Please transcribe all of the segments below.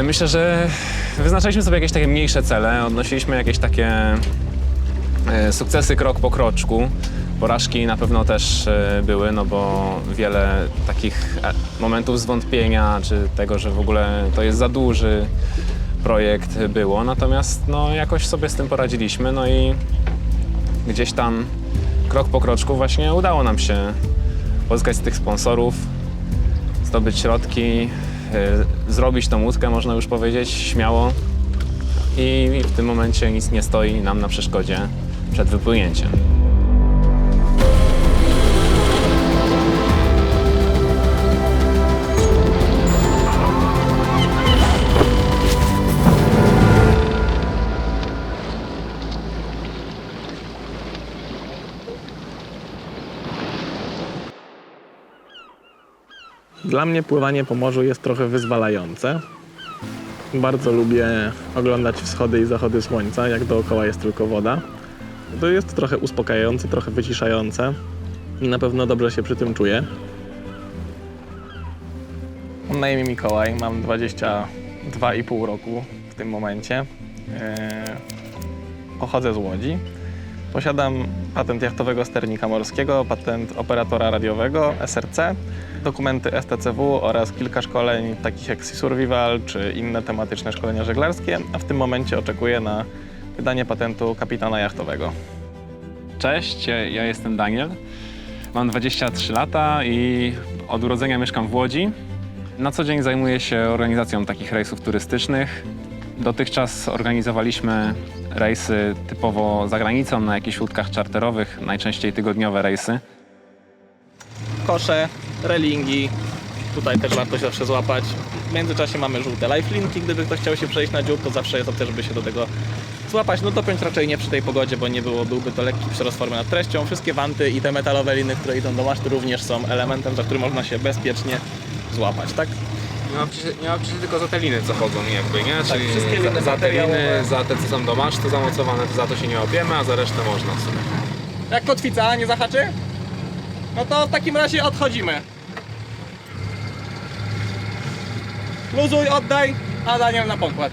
Myślę, że wyznaczaliśmy sobie jakieś takie mniejsze cele, odnosiliśmy jakieś takie sukcesy krok po kroczku. Porażki na pewno też były, no bo wiele takich momentów zwątpienia, czy tego, że w ogóle to jest za duży projekt było. Natomiast no, jakoś sobie z tym poradziliśmy, no i gdzieś tam krok po kroczku właśnie udało nam się pozyskać z tych sponsorów, zdobyć środki, zrobić tą łódkę, można już powiedzieć, śmiało. I w tym momencie nic nie stoi nam na przeszkodzie przed wypłynięciem. Dla mnie pływanie po morzu jest trochę wyzwalające. Bardzo lubię oglądać wschody i zachody słońca, jak dookoła jest tylko woda. To jest trochę uspokajające, trochę wyciszające i na pewno dobrze się przy tym czuję. Mam na imię Mikołaj, mam 22,5 roku w tym momencie. Pochodzę z Łodzi. Posiadam patent jachtowego sternika morskiego, patent operatora radiowego SRC, dokumenty STCW oraz kilka szkoleń takich jak Sea Survival czy inne tematyczne szkolenia żeglarskie, a w tym momencie oczekuję na wydanie patentu kapitana jachtowego. Cześć, ja jestem Daniel. Mam 23 lata i od urodzenia mieszkam w Łodzi. Na co dzień zajmuję się organizacją takich rejsów turystycznych. Dotychczas organizowaliśmy rejsy typowo za granicą, na jakichś łódkach czarterowych, najczęściej tygodniowe rejsy. Kosze, relingi, tutaj też warto się zawsze złapać. W międzyczasie mamy żółte lifelinki, gdyby ktoś chciał się przejść na dziób, to zawsze jest opcja, żeby się do tego złapać. No dopiąć raczej nie przy tej pogodzie, bo byłby to lekki przerost formy nad treścią. Wszystkie wanty i te metalowe liny, które idą do masztu, również są elementem, za który można się bezpiecznie złapać, tak? Nie ma przecież tylko za te liny, co chodzą jakby, nie? Tak, Czyli wszystkie liny za te liny, materiałowe. za te, co są do masztu zamocowane, to za to się nie łapiemy, a za resztę można w sumie. Jak kotwica nie zahaczy? No to w takim razie odchodzimy. Luzuj, oddaj, a Daniel na pokład.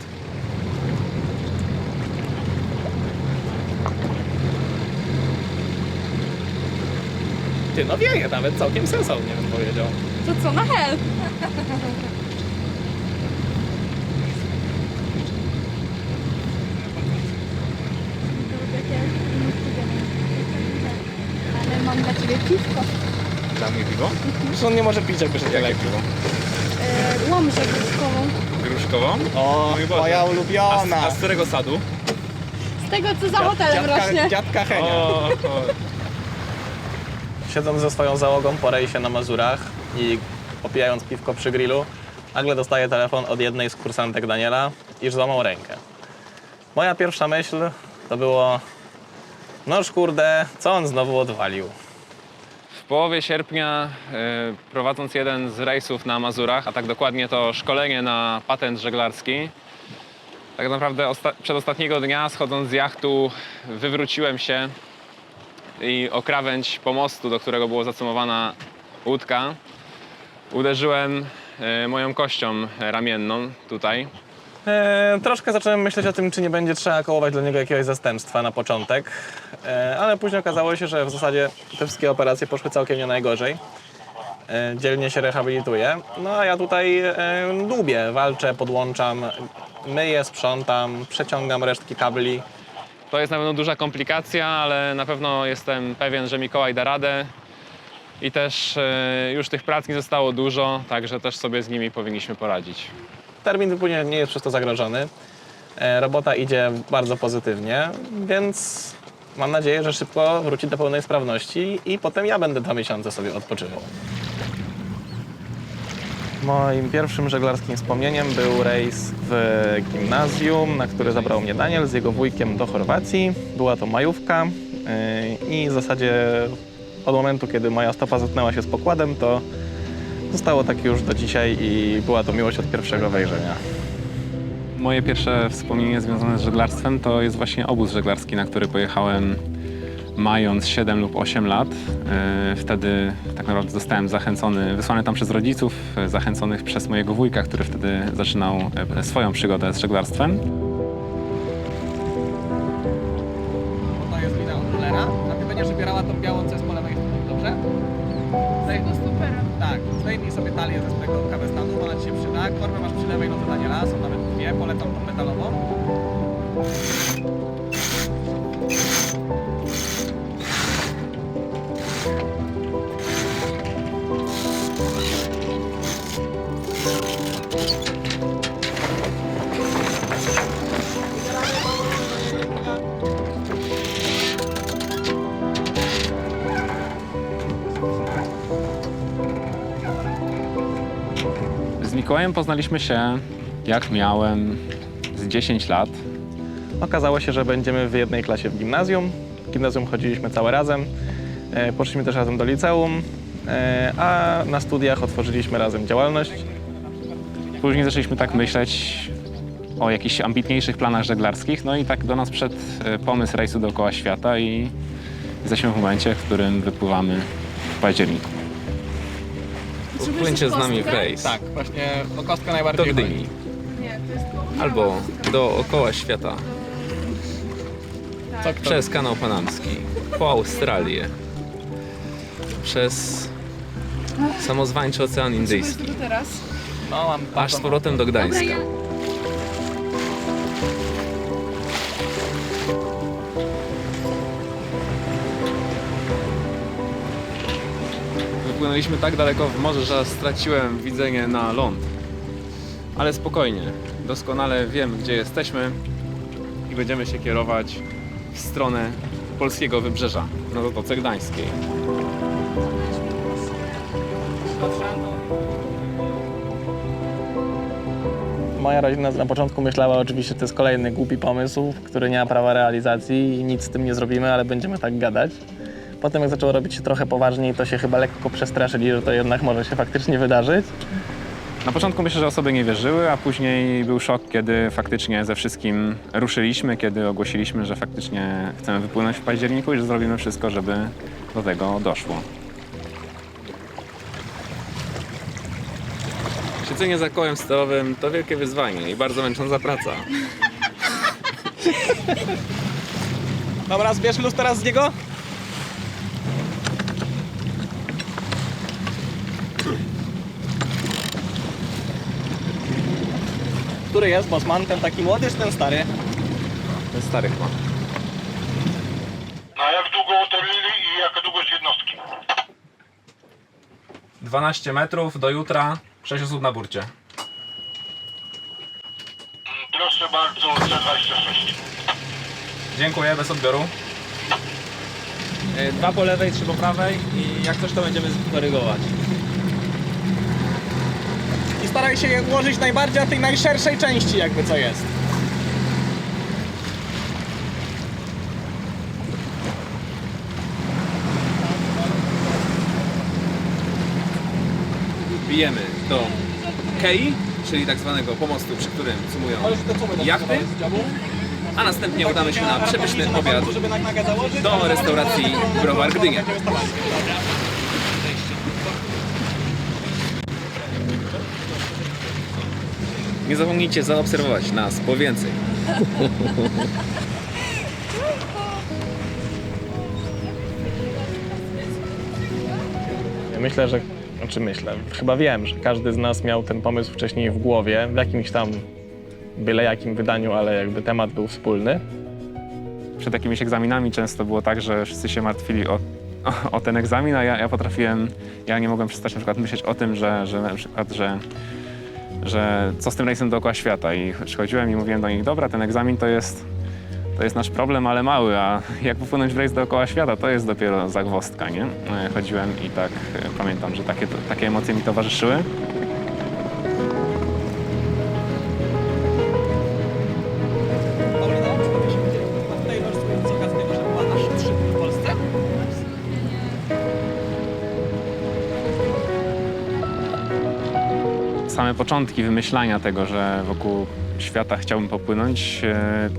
Ty, no wieje nawet całkiem sensownie, bym powiedział. To co, na help? Ale mam dla ciebie piwko. Dla mnie piwo? Przecież on nie może pić, jakby się nie lepił. Łomżę gruszkową. Gruszkową? O, Mój Boże. moja ulubiona. A z którego sadu? Z tego, co za hotelem rośnie. Dziadka Henia. O. Siedząc ze swoją załogą po rejsie na Mazurach i popijając piwko przy grillu, nagle dostaję telefon od jednej z kursantek Daniela, iż złamał rękę. Moja pierwsza myśl to było: noż kurde, co on znowu odwalił? W połowie sierpnia, prowadząc jeden z rejsów na Mazurach, a tak dokładnie to szkolenie na patent żeglarski, tak naprawdę przedostatniego dnia, schodząc z jachtu, wywróciłem się i o krawędź pomostu, do którego była zacumowana łódka, uderzyłem moją kością ramienną tutaj. Troszkę zacząłem myśleć o tym, czy nie będzie trzeba kołować dla niego jakiegoś zastępstwa na początek, ale później okazało się, że w zasadzie te wszystkie operacje poszły całkiem nie najgorzej. Dzielnie się rehabilituję, no a ja tutaj dłubię, walczę, podłączam, myję, sprzątam, przeciągam resztki kabli. To jest na pewno duża komplikacja, ale na pewno jestem pewien, że Mikołaj da radę. I też już tych prac nie zostało dużo, także też sobie z nimi powinniśmy poradzić. Termin wypłynięcia nie jest przez to zagrożony. Robota idzie bardzo pozytywnie, więc mam nadzieję, że szybko wróci do pełnej sprawności i potem ja będę 2 miesiące sobie odpoczywał. Moim pierwszym żeglarskim wspomnieniem był rejs w gimnazjum, na który zabrał mnie Daniel z jego wujkiem do Chorwacji. Była to majówka i w zasadzie od momentu, kiedy moja stopa zetknęła się z pokładem, to zostało tak już do dzisiaj i była to miłość od pierwszego wejrzenia. Moje pierwsze wspomnienie związane z żeglarstwem to jest właśnie obóz żeglarski, na który pojechałem mając 7 lub 8 lat. Wtedy tak naprawdę zostałem zachęcony, wysłany tam przez rodziców, zachęconych przez mojego wujka, który wtedy zaczynał swoją przygodę z żeglarstwem. To jest lina od rollera, a ty będziesz wybierała tą białą, co jest po lewej stronie, dobrze? Tego stupera. Tak, zdejmij sobie talię ze swojego kabestanu, ona ci się przyda. Korbę masz przy lewej nodze Daniela, są nawet dwie, polecam tą metalową. Z Mikołajem poznaliśmy się, jak miałem z 10 lat. Okazało się, że będziemy w jednej klasie w gimnazjum. W gimnazjum chodziliśmy całe razem. Poszliśmy też razem do liceum, a na studiach otworzyliśmy razem działalność. Później zaczęliśmy tak myśleć o jakichś ambitniejszych planach żeglarskich, no i tak do nas wszedł pomysł rejsu dookoła świata i jesteśmy w momencie, w którym wypływamy w październiku. Płyńcie z nami w rejs. Tak, właśnie o kostkę Do najbardziej Gdyni. chodzi. Nie, to jest Albo dookoła świata. Co kto? Przez kanał panamski. Po Australię. Przez samozwańczy Ocean Indyjski. to teraz. No, mam Aż z powrotem do Gdańska. Dobra, ja... Wypłynęliśmy tak daleko w morze, że straciłem widzenie na ląd. Ale spokojnie, doskonale wiem, gdzie jesteśmy i będziemy się kierować w stronę polskiego wybrzeża, na Zatoce Gdańskiej. Moja rodzina na początku myślała oczywiście, że to jest kolejny głupi pomysł, który nie ma prawa realizacji i nic z tym nie zrobimy, ale będziemy tak gadać. Potem jak zaczęło robić się trochę poważniej, to się chyba lekko przestraszyli, że to jednak może się faktycznie wydarzyć. Na początku myślę, że osoby nie wierzyły, a później był szok, kiedy faktycznie ze wszystkim ruszyliśmy, kiedy ogłosiliśmy, że faktycznie chcemy wypłynąć w październiku i że zrobimy wszystko, żeby do tego doszło. Siedzenie za kołem sterowym to wielkie wyzwanie i bardzo męcząca praca. Dobra, zbierz luz teraz z niego. Który jest Bosman? Ten taki młody czy ten stary? Ten stary chyba. A jak długo uterlili i jaka długość jednostki? 12 metrów do jutra, 6 osób na burcie. Proszę bardzo, C26. Dziękuję, bez odbioru. 2 po lewej, 3 po prawej i jak coś to będziemy korygować. I staraj się je ułożyć najbardziej na tej najszerszej części jakby co jest. Bijemy do kei, czyli tak zwanego pomostu, przy którym cumują jachty, a następnie udamy się na przepyszny obiad do restauracji Browar Gdynia. Nie zapomnijcie zaobserwować nas po więcej. Myślę, że, chyba wiem, że każdy z nas miał ten pomysł wcześniej w głowie, w jakimś tam byle jakim wydaniu, ale jakby temat był wspólny. Przed jakimiś egzaminami często było tak, że wszyscy się martwili o ten egzamin, a ja nie mogłem przestać na przykład myśleć o tym, że co z tym rejsem dookoła świata i przychodziłem i mówiłem do nich, dobra, ten egzamin to jest nasz problem, ale mały, a jak popłynąć w rejs dookoła świata, to jest dopiero zagwozdka, nie? Chodziłem i tak pamiętam, że takie emocje mi towarzyszyły. Paulina, Taylor Swift z okazji tego, że była aż 3 dni w Polsce? Same początki wymyślania tego, że wokół świata chciałbym popłynąć,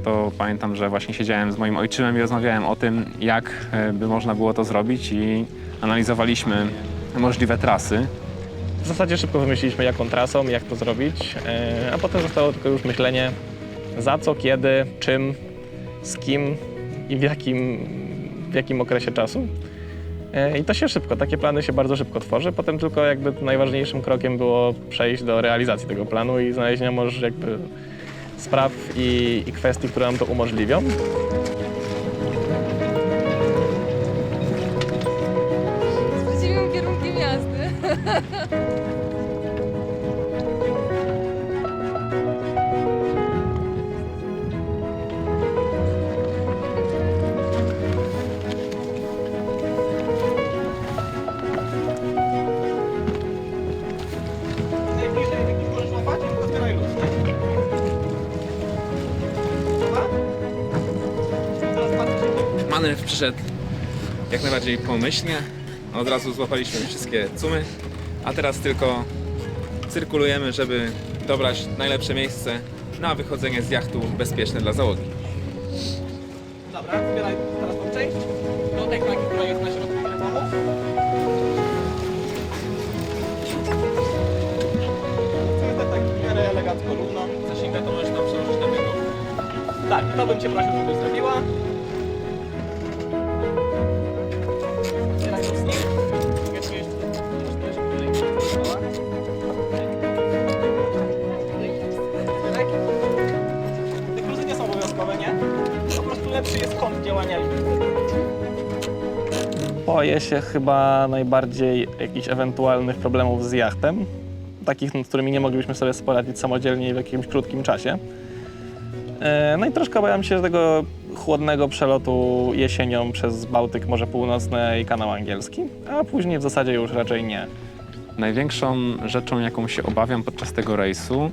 to pamiętam, że właśnie siedziałem z moim ojczymem i rozmawiałem o tym, jak by można było to zrobić i analizowaliśmy możliwe trasy. W zasadzie szybko wymyśliliśmy, jaką trasą, jak to zrobić, a potem zostało tylko już myślenie za co, kiedy, czym, z kim i w jakim okresie czasu. I to się szybko, takie plany się bardzo szybko tworzy. Potem tylko jakby najważniejszym krokiem było przejść do realizacji tego planu i znalezienia może jakby spraw i kwestii, które nam to umożliwią. Z przeciwnym kierunkiem jazdy. Manewr przyszedł jak najbardziej pomyślnie. Od razu złapaliśmy wszystkie cumy, a teraz tylko cyrkulujemy, żeby dobrać najlepsze miejsce na wychodzenie z jachtu bezpieczne dla załogi. Dobra, wybieraj teraz tą część. Do tej knaki, która jest na środku mikrofonu. Chcemy tak w miarę elegancko, równo. Zasięga to możesz tam przełożyć na tego. Tak, to bym Cię prosił, żebyś zrobiła. Otwieraj mocniej. Jeszcze jest te kluzy nie są obowiązkowe, nie? Po prostu lepszy jest kąt działania linii. Boję się chyba najbardziej jakichś ewentualnych problemów z jachtem. Takich, z którymi nie moglibyśmy sobie poradzić samodzielnie w jakimś krótkim czasie. No i troszkę obawiam się tego chłodnego przelotu jesienią przez Bałtyk, Morze Północne i Kanał Angielski, a później w zasadzie już raczej nie. Największą rzeczą, jaką się obawiam podczas tego rejsu,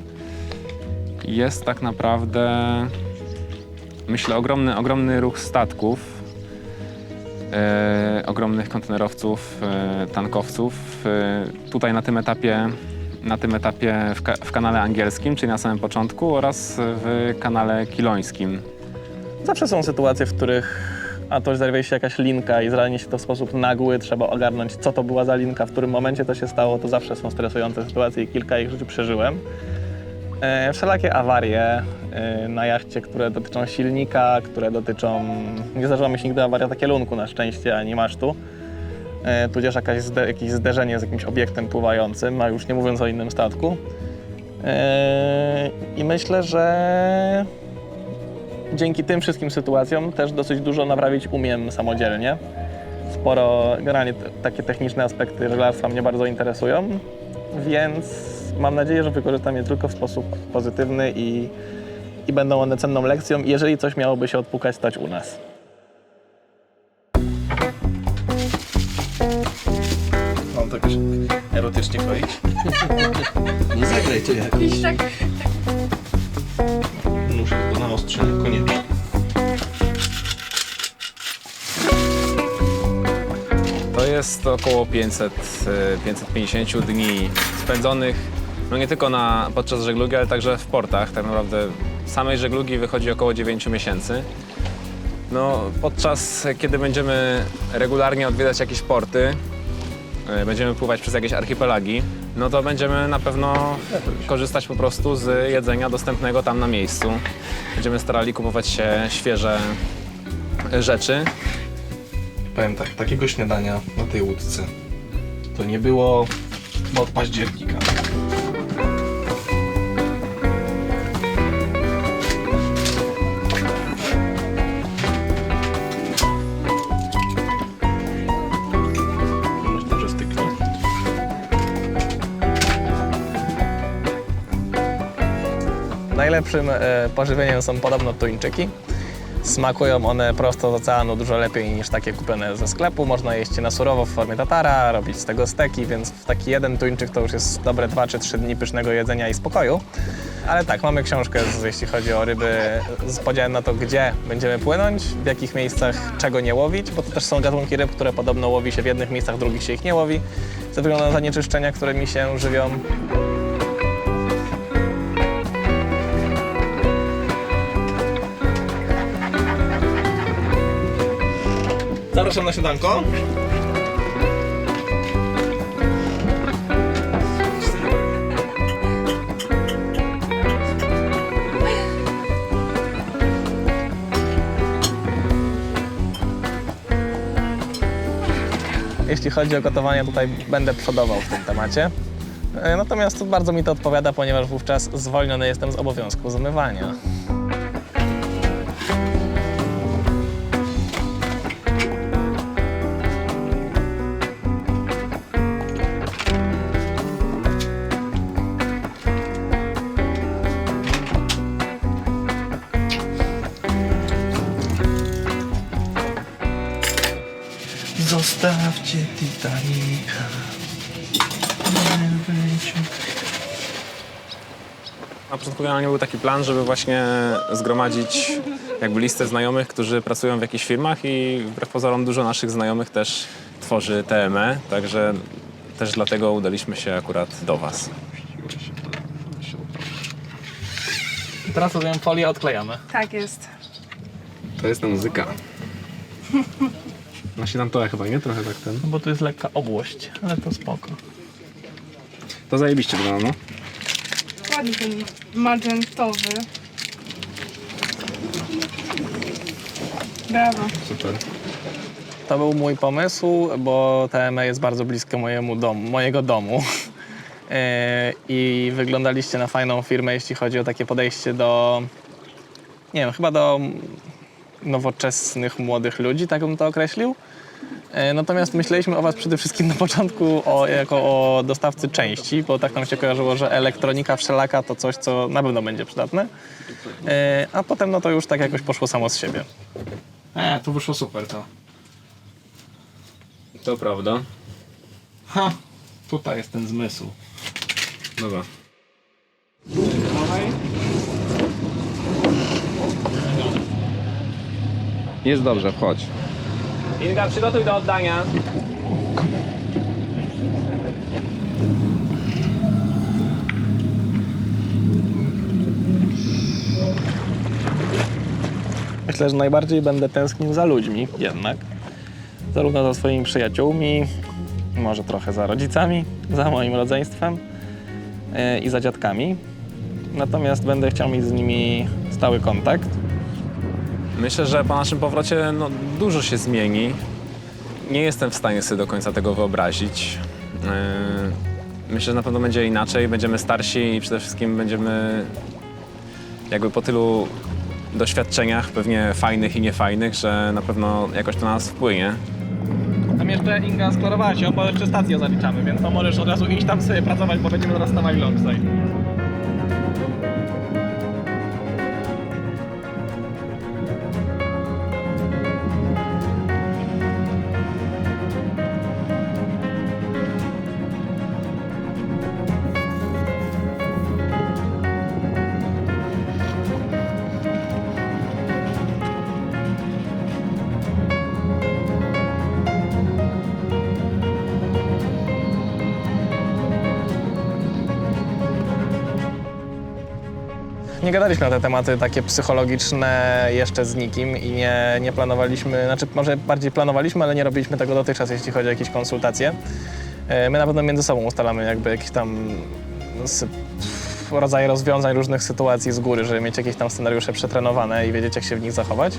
jest tak naprawdę, myślę, ogromny ruch statków, ogromnych kontenerowców, tankowców. Tutaj na tym etapie w kanale angielskim, czyli na samym początku, oraz w kanale kilońskim. Zawsze są sytuacje, w których a to zerwie się jakaś linka i zranie się to w sposób nagły, trzeba ogarnąć, co to była za linka, w którym momencie to się stało. To zawsze są stresujące sytuacje i kilka ich w życiu przeżyłem. Wszelakie awarie na jachcie, które dotyczą silnika, które dotyczą... Nie zdarzyła mi się nigdy awaria na kielunku na szczęście, ani masztu. Tudzież jakieś zderzenie z jakimś obiektem pływającym, a już nie mówiąc o innym statku. I myślę, że dzięki tym wszystkim sytuacjom też dosyć dużo naprawić umiem samodzielnie. Sporo, generalnie takie techniczne aspekty żeglarstwa mnie bardzo interesują, więc mam nadzieję, że wykorzystam je tylko w sposób pozytywny i będą one cenną lekcją, jeżeli coś miałoby się odpukać stać u nas. Mam to jakoś erotycznie kroić. No zagraj to jakoś. I tak Muszę to naostrzenie koniecznie. To jest około 550 dni spędzonych no nie tylko podczas żeglugi, ale także w portach. Tak naprawdę samej żeglugi wychodzi około 9 miesięcy. No, podczas kiedy będziemy regularnie odwiedzać jakieś porty, będziemy pływać przez jakieś archipelagi, no to będziemy na pewno korzystać po prostu z jedzenia dostępnego tam na miejscu. Będziemy starali kupować się świeże rzeczy. Powiem tak, takiego śniadania na tej łódce to nie było od października. Myślę, że styknie. Najlepszym pożywieniem są podobno tuńczyki. Smakują one prosto z oceanu dużo lepiej niż takie kupione ze sklepu. Można jeść je na surowo w formie tatara, robić z tego steki, więc taki jeden tuńczyk to już jest dobre 2 czy 3 dni pysznego jedzenia i spokoju. Ale tak, mamy książkę, jeśli chodzi o ryby, z podziałem na to, gdzie będziemy płynąć, w jakich miejscach czego nie łowić, bo to też są gatunki ryb, które podobno łowi się w jednych miejscach, w drugich się ich nie łowi, ze względu na zanieczyszczenia, którymi się żywią. Zapraszam na śniadanko. Jeśli chodzi o gotowanie, tutaj będę przodował w tym temacie. Natomiast bardzo mi to odpowiada, ponieważ wówczas zwolniony jestem z obowiązku zmywania. Zostawcie Titanica. Na początku generalnie był taki plan, żeby właśnie zgromadzić jakby listę znajomych, którzy pracują w jakichś firmach i wbrew pozorom dużo naszych znajomych też tworzy TME, także też dlatego udaliśmy się akurat do Was. Teraz rozumiem, folię odklejamy. Tak jest. To jest ta muzyka. Właśnie tam to chyba, nie? Trochę tak ten. No bo tu jest lekka obłość, ale to spoko. To zajebiście wygląda, no. Ładny ten magentowy. Brawo. Super. To był mój pomysł, bo TME jest bardzo bliskie mojego domu. I wyglądaliście na fajną firmę, jeśli chodzi o takie podejście do, nie wiem, chyba do nowoczesnych, młodych ludzi, tak bym to określił. Natomiast myśleliśmy o Was przede wszystkim na początku jako o dostawcy części, bo tak nam się kojarzyło, że elektronika wszelaka to coś, co na pewno będzie przydatne. A potem no to już tak jakoś poszło samo z siebie. To wyszło super to. To prawda. Ha! Tutaj jest ten zmysł. Dobra. Jest dobrze, wchodź. Inga, przygotuj do oddania. Myślę, że najbardziej będę tęsknił za ludźmi jednak. Zarówno za swoimi przyjaciółmi, może trochę za rodzicami, za moim rodzeństwem i za dziadkami. Natomiast będę chciał mieć z nimi stały kontakt. Myślę, że po naszym powrocie no, dużo się zmieni. Nie jestem w stanie sobie do końca tego wyobrazić. Myślę, że na pewno będzie inaczej, będziemy starsi i przede wszystkim będziemy jakby po tylu doświadczeniach, pewnie fajnych i niefajnych, że na pewno jakoś to na nas wpłynie. Tam jeszcze Inga sklarowała się, bo jeszcze stację zaliczamy, więc to możesz od razu iść tam sobie pracować, bo będziemy zaraz stawali lądsaj. Nie gadaliśmy na te tematy takie psychologiczne jeszcze z nikim i nie planowaliśmy, znaczy może bardziej planowaliśmy, ale nie robiliśmy tego dotychczas, jeśli chodzi o jakieś konsultacje. My na pewno między sobą ustalamy jakby jakieś tam rodzaje rozwiązań różnych sytuacji z góry, żeby mieć jakieś tam scenariusze przetrenowane i wiedzieć, jak się w nich zachować.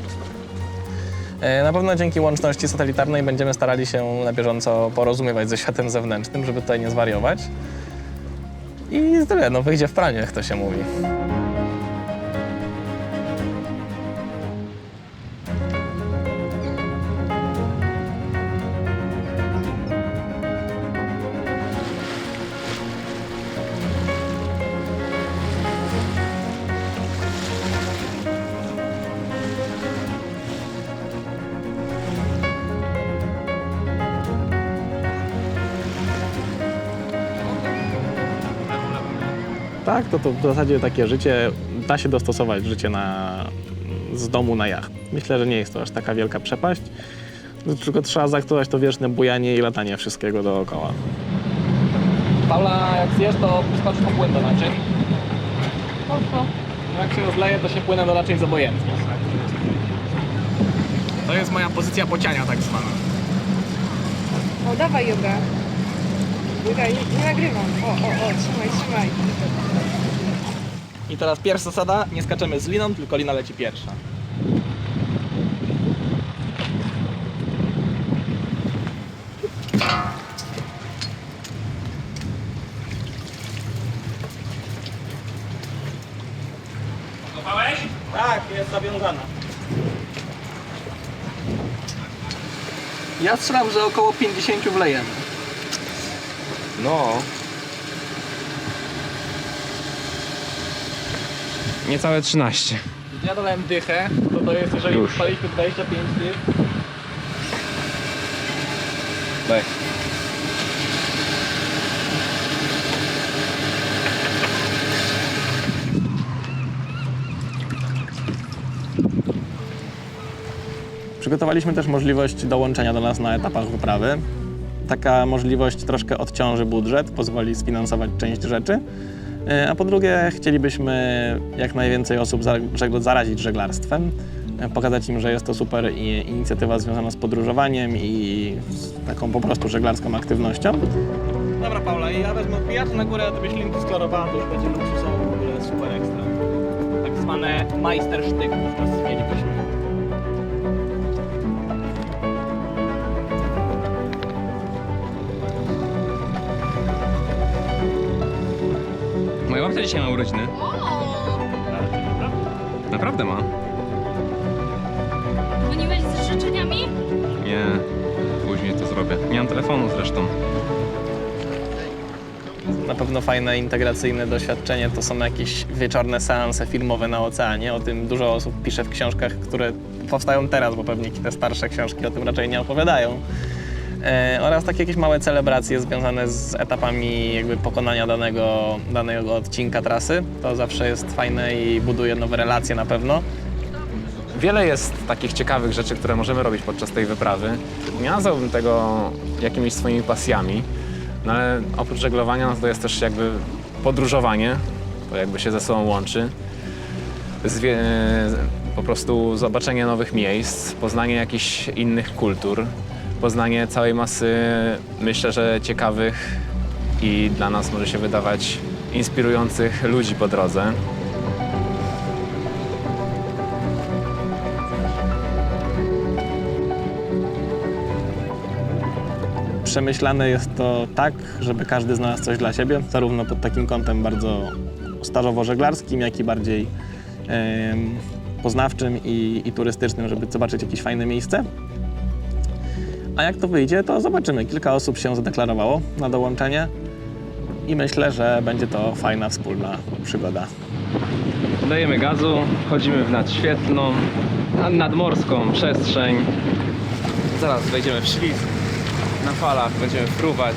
Na pewno dzięki łączności satelitarnej będziemy starali się na bieżąco porozumiewać ze światem zewnętrznym, żeby tutaj nie zwariować. I tyle, no wyjdzie w praniu, jak to się mówi. Tak, to w zasadzie takie życie, da się dostosować życie z domu na jacht. Myślę, że nie jest to aż taka wielka przepaść, tylko trzeba zaakceptować to wieczne bujanie i latanie wszystkiego dookoła. Paula, jak zjesz, to skocz po płyn do naczyń. Jak się rozleje, to się płynę do naczyń z obojętnie. To jest moja pozycja pociania tak zwana. O, dawaj Jogę. Joga, nie nagrywam. O, trzymaj. I teraz pierwsza zasada, nie skaczemy z liną, tylko lina leci pierwsza. Kopałeś? Tak, jest zawiązana. Ja strzelam, że około 50 wlejemy. No. Niecałe 13. Ja dodałem dychę, to jest, jeżeli Już. spaliśmy 25 dych. Daj. Przygotowaliśmy też możliwość dołączenia do nas na etapach wyprawy. Taka możliwość troszkę odciąży budżet, pozwoli sfinansować część rzeczy. A po drugie, chcielibyśmy jak najwięcej osób zarazić żeglarstwem, pokazać im, że jest to super inicjatywa związana z podróżowaniem i z taką po prostu żeglarską aktywnością. Dobra Paula, ja wezmę odbijacz na górę, gdybyś linki sklorowana, to już będzie luksusowo, w ogóle super ekstra. Tak zwane majstersztyk wówczas mielibyśmy. Moja babcia dzisiaj ma urodziny. Naprawdę ma. Dzwoniłeś z życzeniami? Nie, później to zrobię. Nie mam telefonu zresztą. Na pewno fajne, integracyjne doświadczenie to są jakieś wieczorne seanse filmowe na oceanie. O tym dużo osób pisze w książkach, które powstają teraz, bo pewnie te starsze książki o tym raczej nie opowiadają. Oraz takie jakieś małe celebracje związane z etapami jakby pokonania danego odcinka trasy. To zawsze jest fajne i buduje nowe relacje na pewno. Wiele jest takich ciekawych rzeczy, które możemy robić podczas tej wyprawy. Nie nazwałbym tego jakimiś swoimi pasjami, no ale oprócz żeglowania no to jest też jakby podróżowanie, to jakby się ze sobą łączy. Po prostu zobaczenie nowych miejsc, poznanie jakichś innych kultur, poznanie całej masy, myślę, że ciekawych i dla nas może się wydawać inspirujących ludzi po drodze. Przemyślane jest to tak, żeby każdy znalazł coś dla siebie, zarówno pod takim kątem bardzo stażowo-żeglarskim, jak i bardziej poznawczym i turystycznym, żeby zobaczyć jakieś fajne miejsce. A jak to wyjdzie, to zobaczymy. Kilka osób się zadeklarowało na dołączenie i myślę, że będzie to fajna, wspólna przygoda. Dajemy gazu, chodzimy w nadświetlną, nadmorską przestrzeń. Zaraz wejdziemy w ślizg. Na falach będziemy fruwać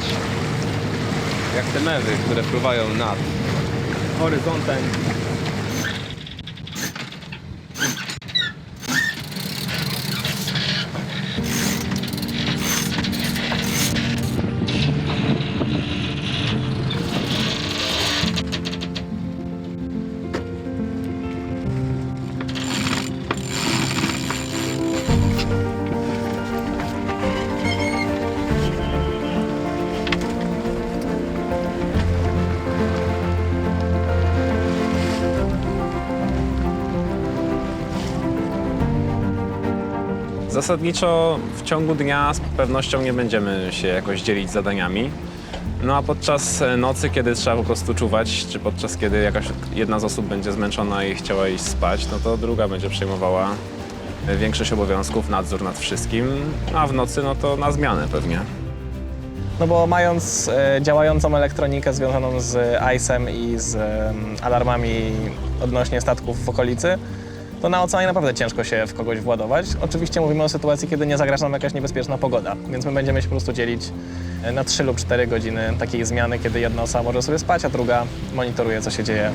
jak te mewy, które fruwają nad horyzontem. Zasadniczo w ciągu dnia z pewnością nie będziemy się jakoś dzielić zadaniami. No a podczas nocy, kiedy trzeba po prostu czuwać, czy podczas kiedy jakaś jedna z osób będzie zmęczona i chciała iść spać, no to druga będzie przejmowała większość obowiązków, nadzór nad wszystkim, a w nocy no to na zmianę pewnie. No bo mając działającą elektronikę związaną z ICE-em i z alarmami odnośnie statków w okolicy, to na oceanie naprawdę ciężko się w kogoś władować. Oczywiście mówimy o sytuacji, kiedy nie zagraża nam jakaś niebezpieczna pogoda, więc my będziemy się po prostu dzielić na 3 lub 4 godziny takiej zmiany, kiedy jedna osoba może sobie spać, a druga monitoruje, co się dzieje.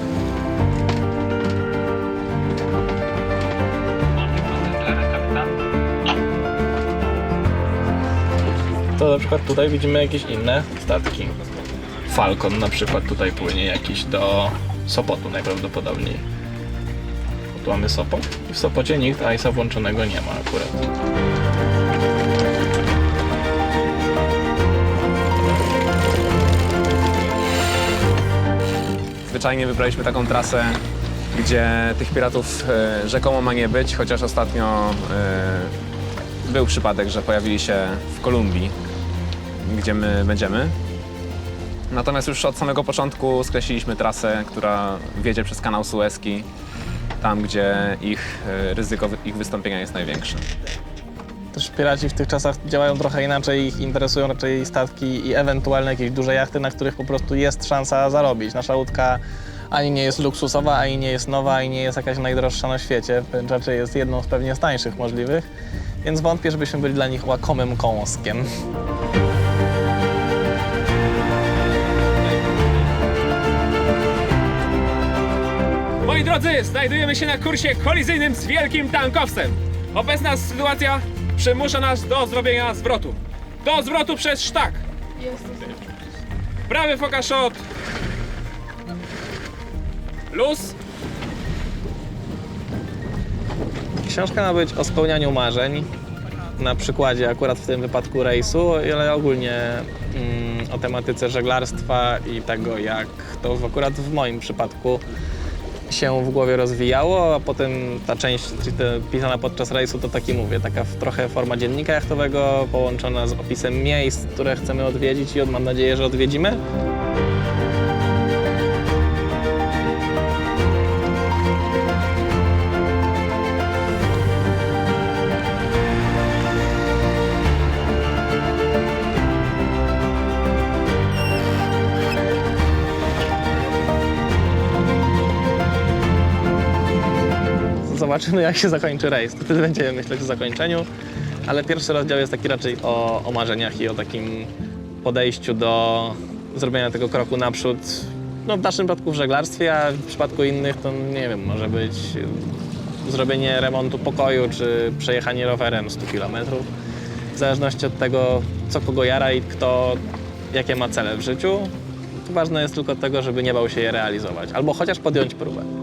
To na przykład tutaj widzimy jakieś inne statki. Falcon na przykład tutaj płynie jakiś do Sopotu najprawdopodobniej. Tu mamy Sopot i w Sopocie nikt ICE-a włączonego nie ma akurat. zwyczajnie wybraliśmy taką trasę, gdzie tych piratów rzekomo ma nie być, chociaż ostatnio był przypadek, że pojawili się w Kolumbii, gdzie my będziemy. Natomiast już od samego początku skreśliliśmy trasę, która wiedzie przez kanał Suezki, tam gdzie ryzyko ich wystąpienia jest największe. Też piraci w tych czasach działają trochę inaczej, ich interesują raczej statki i ewentualne jakieś duże jachty, na których po prostu jest szansa zarobić. Nasza łódka ani nie jest luksusowa, ani nie jest nowa, ani nie jest jakaś najdroższa na świecie. Raczej jest jedną z pewnie z tańszych możliwych, więc wątpię, żebyśmy byli dla nich łakomym kąskiem. Moi drodzy, znajdujemy się na kursie kolizyjnym z wielkim tankowcem. Obecna sytuacja przymusza nas do zrobienia zwrotu. Do zwrotu przez sztak. Prawy foka shot. Luz. Książka ma być o spełnianiu marzeń, na przykładzie akurat w tym wypadku rejsu, ale ogólnie o tematyce żeglarstwa i tego, jak to akurat w moim przypadku się w głowie rozwijało, a potem ta część pisana podczas rejsu to taki mówię, taka trochę forma dziennika jachtowego połączona z opisem miejsc, które chcemy odwiedzić i mam nadzieję, że odwiedzimy. Zobaczymy, jak się zakończy rejs. Wtedy będziemy myśleć o zakończeniu, ale pierwszy rozdział jest taki raczej o marzeniach i o takim podejściu do zrobienia tego kroku naprzód. No, w naszym przypadku w żeglarstwie, a w przypadku innych to nie wiem, może być zrobienie remontu pokoju czy przejechanie rowerem 100 km. W zależności od tego, co kogo jara i kto jakie ma cele w życiu. Ważne jest tylko tego, żeby nie bał się je realizować, albo chociaż podjąć próbę.